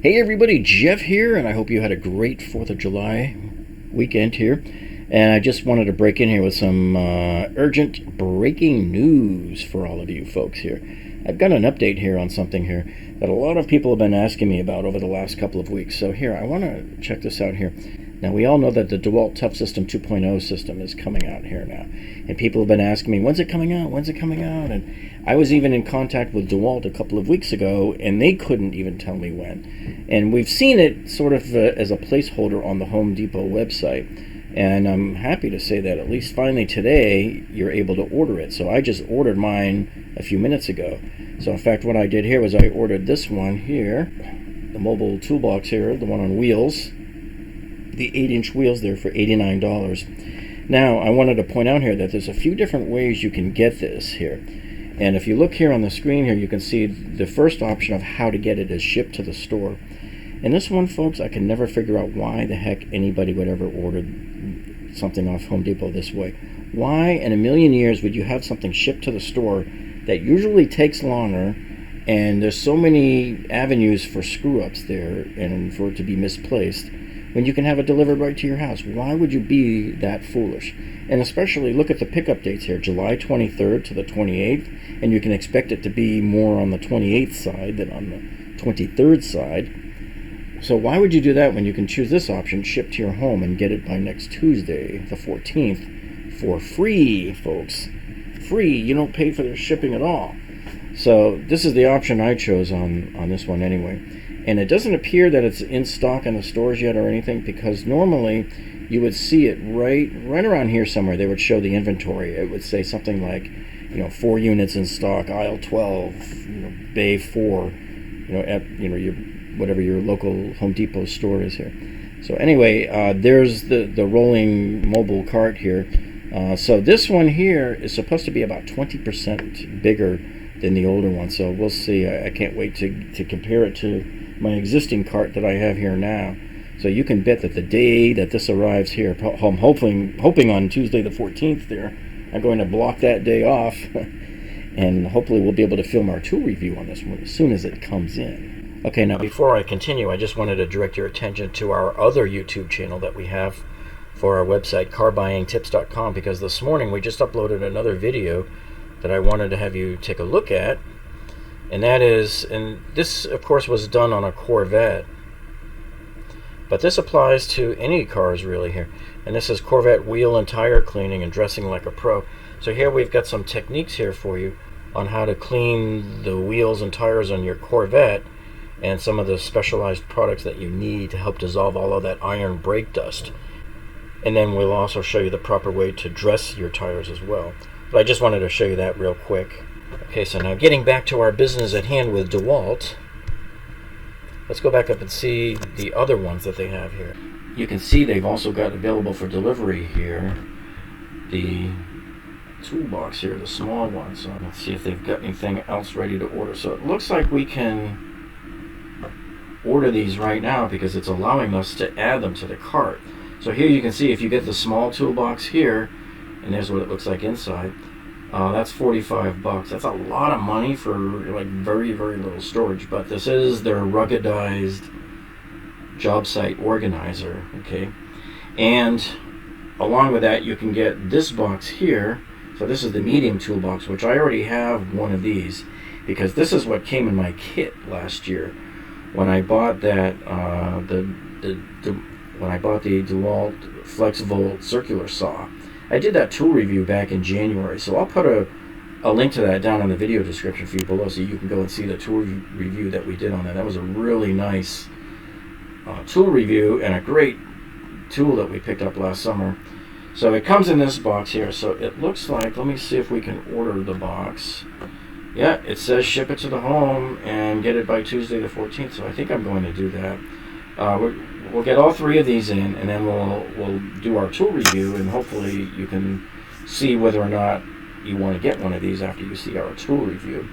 Hey everybody, Jeff here, and I hope you had a great 4th of July weekend here. And I just wanted to break in here with some urgent breaking news for all of you folks here. I've got an update here on something here that a lot of people have been asking me about over the last couple of weeks. So here, I want to check this out here. Now, we all know that the DeWalt Tough System 2.0 system is coming out here now. And people have been asking me, when's it coming out? When's it coming out? And I was even in contact with DeWalt a couple of weeks ago, and they couldn't even tell me when. And we've seen it sort of as a placeholder on the Home Depot website. And I'm happy to say that at least finally today, you're able to order it. So I just ordered mine a few minutes ago. So in fact, what I did here was I ordered this one here, the mobile toolbox here, the one on wheels. The 8-inch wheels there for $89. Now, I wanted to point out here that there's a few different ways you can get this here. And if you look here on the screen here, you can see the first option of how to get it is shipped to the store. And this one, folks, I can never figure out why the heck anybody would ever order something off Home Depot this way. Why in a million years would you have something shipped to the store that usually takes longer, and there's so many avenues for screw-ups there and for it to be misplaced, when you can have it delivered right to your house? Why would you be that foolish? And especially look at the pickup dates here, July 23rd to the 28th, and you can expect it to be more on the 28th side than on the 23rd side. So why would you do that when you can choose this option, ship to your home, and get it by next Tuesday, the 14th, for free, folks? Free. You don't pay for the shipping at all. So this is the option I chose on this one anyway. And it doesn't appear that it's in stock in the stores yet or anything, because normally you would see it right around here somewhere. They would show the inventory. It would say something like, 4 units in stock, aisle 12, bay 4, at your whatever your local Home Depot store is here. So anyway, there's the rolling mobile cart here. So this one here is supposed to be about 20% bigger than the older one. So we'll see. I can't wait to compare it to my existing cart that I have here now. So you can bet that the day that this arrives here, I'm hoping on Tuesday the 14th there, I'm going to block that day off, and hopefully we'll be able to film our tool review on this one as soon as it comes in. Okay, now before I continue, I just wanted to direct your attention to our other YouTube channel that we have for our website, carbuyingtips.com, because this morning we just uploaded another video that I wanted to have you take a look at. And that is, and this of course was done on a Corvette, but this applies to any cars really here. And this is Corvette wheel and tire cleaning and dressing like a pro. So here we've got some techniques here for you on how to clean the wheels and tires on your Corvette, and some of the specialized products that you need to help dissolve all of that iron brake dust. And then we'll also show you the proper way to dress your tires as well. But I just wanted to show you that real quick. Okay, so now getting back to our business at hand with DeWalt, let's go back up and see the other ones that they have here. You can see they've also got available for delivery here the toolbox here, the small one. So let's see if they've got anything else ready to order. So it looks like we can order these right now because it's allowing us to add them to the cart. So here you can see if you get the small toolbox here, and there's what it looks like inside. That's $45. That's a lot of money for like very little storage, but this is their ruggedized job site organizer. Okay, and along with that you can get this box here. So this is the medium toolbox, which I already have one of these because this is what came in my kit last year when I bought that when I bought the DeWalt FlexVolt circular saw. I did that tool review back in January, so I'll put a link to that down in the video description for you below so you can go and see the tool review that we did on that. That was a really nice tool review and a great tool that we picked up last summer. So it comes in this box here, so it looks like, let me see if we can order the box. Yeah, it says ship it to the home and get it by Tuesday the 14th, so I think I'm going to do that. We'll get all 3 of these in, and then we'll do our tool review, and hopefully you can see whether or not you want to get one of these after you see our tool review.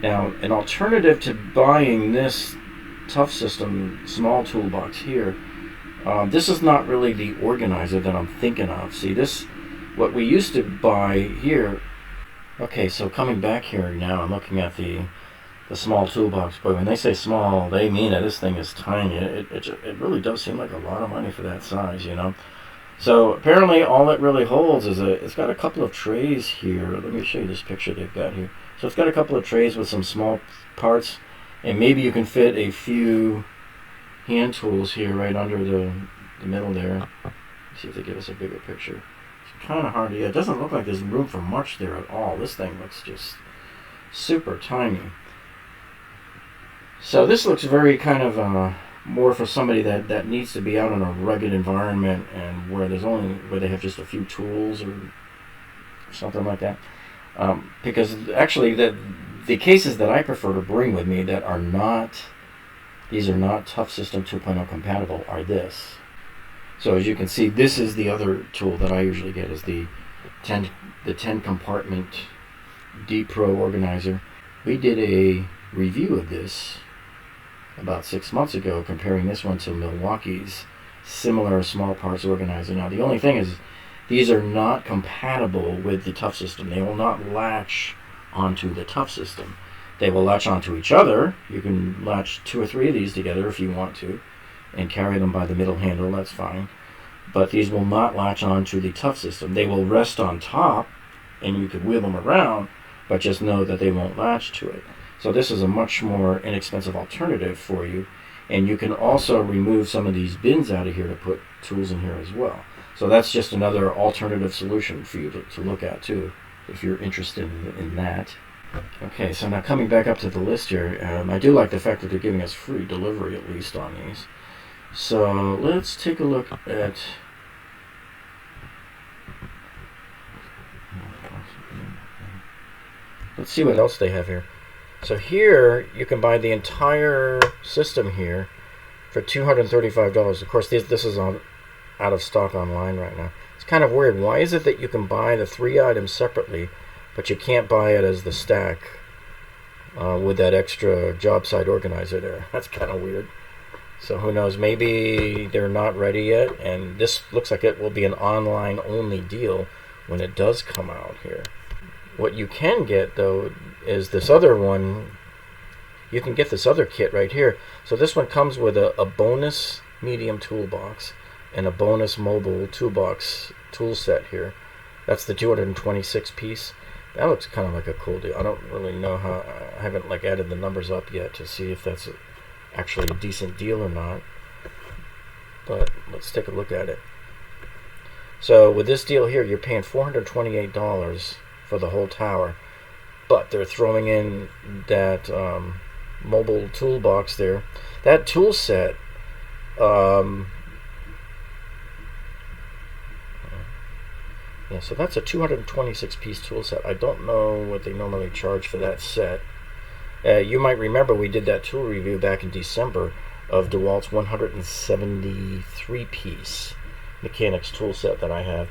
Now, an alternative to buying this Tough System small toolbox here, this is not really the organizer that I'm thinking of. See, this, what we used to buy here, Okay, so coming back here now, I'm looking at the small toolbox. But when they say small, they mean it. This thing is tiny. It really does seem like a lot of money for that size, you know. So apparently all it really holds is it's got a couple of trays here. Let me show you this picture they've got here. So it's got a couple of trays with some small parts, and maybe you can fit a few hand tools here right under the middle there. Let's see if they give us a bigger picture. It's kind of hard to, yeah, it doesn't look like there's room for much there at all. This thing looks just super tiny. So this looks very kind of more for somebody that needs to be out in a rugged environment and where they have just a few tools or something like that. Because actually the cases that I prefer to bring with me that are not, these are not ToughSystem 2.0 compatible, are this. So as you can see, this is the other tool that I usually get, is the 10 compartment D Pro organizer. We did a review of this about 6 months ago, comparing this one to Milwaukee's similar small parts organizer. Now the only thing is, these are not compatible with the Tough System. They will not latch onto the Tough System. They will latch onto each other. You can latch 2 or 3 of these together if you want to, and carry them by the middle handle, that's fine. But these will not latch onto the Tough System. They will rest on top, and you could wheel them around, but just know that they won't latch to it. So this is a much more inexpensive alternative for you, and you can also remove some of these bins out of here to put tools in here as well. So that's just another alternative solution for you to look at too, if you're interested in that. Okay, so now coming back up to the list here, I do like the fact that they're giving us free delivery at least on these. So let's take a look at, let's see what else they have here. So here you can buy the entire system here for $235. Of course, this is out of stock online right now. It's kind of weird. Why is it that you can buy the 3 items separately, but you can't buy it as the stack with that extra job site organizer there? That's kind of weird. So who knows, maybe they're not ready yet, and this looks like it will be an online only deal when it does come out here. What you can get though is this other one. You can get this other kit right here. So this one comes with a bonus medium toolbox and a bonus mobile toolbox tool set here. That's the 226 piece. That looks kind of like a cool deal. I don't really know how, I haven't like added the numbers up yet to see if that's actually a decent deal or not, but let's take a look at it. So with this deal here, you're paying $428 for the whole tower, but they're throwing in that mobile toolbox there. That tool set, yeah, so that's a 226 piece tool set. I don't know what they normally charge for that set. You might remember we did that tool review back in December of DeWalt's 173 piece mechanics tool set that I have,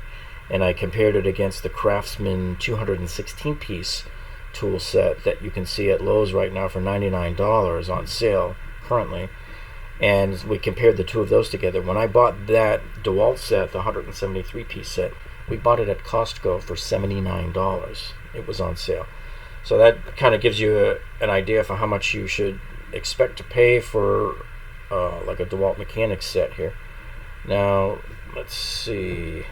and I compared it against the Craftsman 216 piece tool set that you can see at Lowe's right now for $99 on sale currently, and we compared the two of those together. When I bought that DeWalt set, the 173 piece set, we bought it at Costco for $79. It was on sale. So that kind of gives you an idea for how much you should expect to pay for like a DeWalt Mechanics set here. Now, let's see.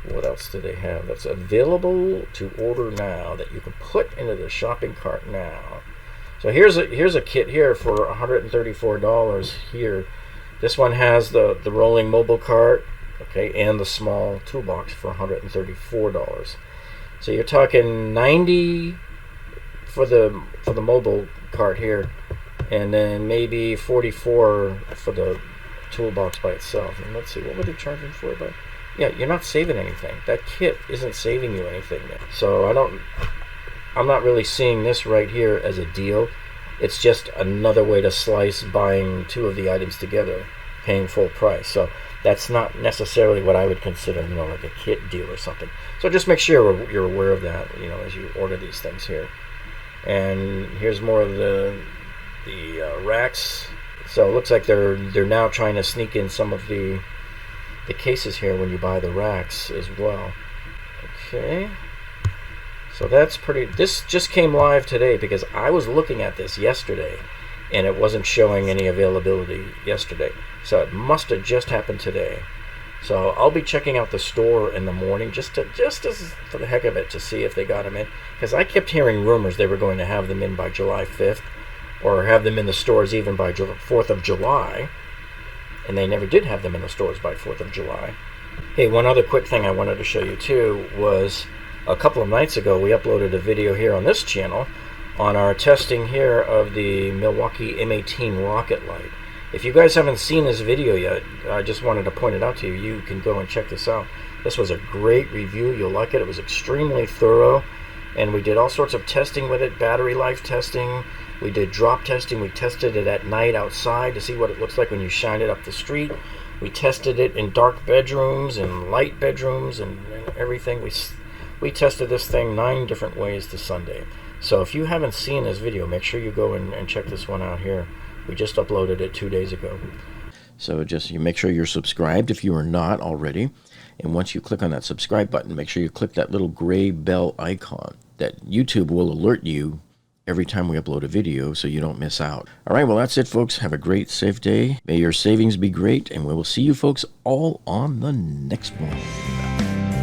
What else do they have that's available to order now that you can put into the shopping cart now? So here's a kit here for $134 here. This one has the rolling mobile cart, okay, and the small toolbox for $134. So you're talking $90 for the mobile cart here, and then maybe $44 for the toolbox by itself. And let's see, what were they charging for it? But yeah, you're not saving anything. That kit isn't saving you anything there. So I'm not really seeing this right here as a deal. It's just another way to slice buying 2 of the items together, paying full price. So that's not necessarily what I would consider, you know, like a kit deal or something. So just make sure you're aware of that, you know, as you order these things here. And here's more of the racks. So it looks like they're now trying to sneak in some of the cases here when you buy the racks as well. Okay. So that's pretty. This just came live today because I was looking at this yesterday and it wasn't showing any availability yesterday. So it must have just happened today. So I'll be checking out the store in the morning just as for the heck of it to see if they got them in, because I kept hearing rumors they were going to have them in by July 5th or have them in the stores even by 4th of July, and they never did have them in the stores by 4th of July. Hey, one other quick thing I wanted to show you too was a couple of nights ago we uploaded a video here on this channel on our testing here of the Milwaukee M18 rocket light. If you guys haven't seen this video yet, I just wanted to point it out to you. You can go and check this out. This was a great review. You'll like it. It was extremely thorough, and we did all sorts of testing with it, battery life testing. We did drop testing. We tested it at night outside to see what it looks like when you shine it up the street. We tested it in dark bedrooms and light bedrooms and everything. We tested this thing 9 different ways this Sunday. So if you haven't seen this video, make sure you go and check this one out here. We just uploaded it 2 days ago. So just you make sure you're subscribed if you are not already. And once you click on that subscribe button, make sure you click that little gray bell icon. That YouTube will alert you every time we upload a video so you don't miss out. All right, well, that's it, folks. Have a great, safe day. May your savings be great, and we will see you folks all on the next one.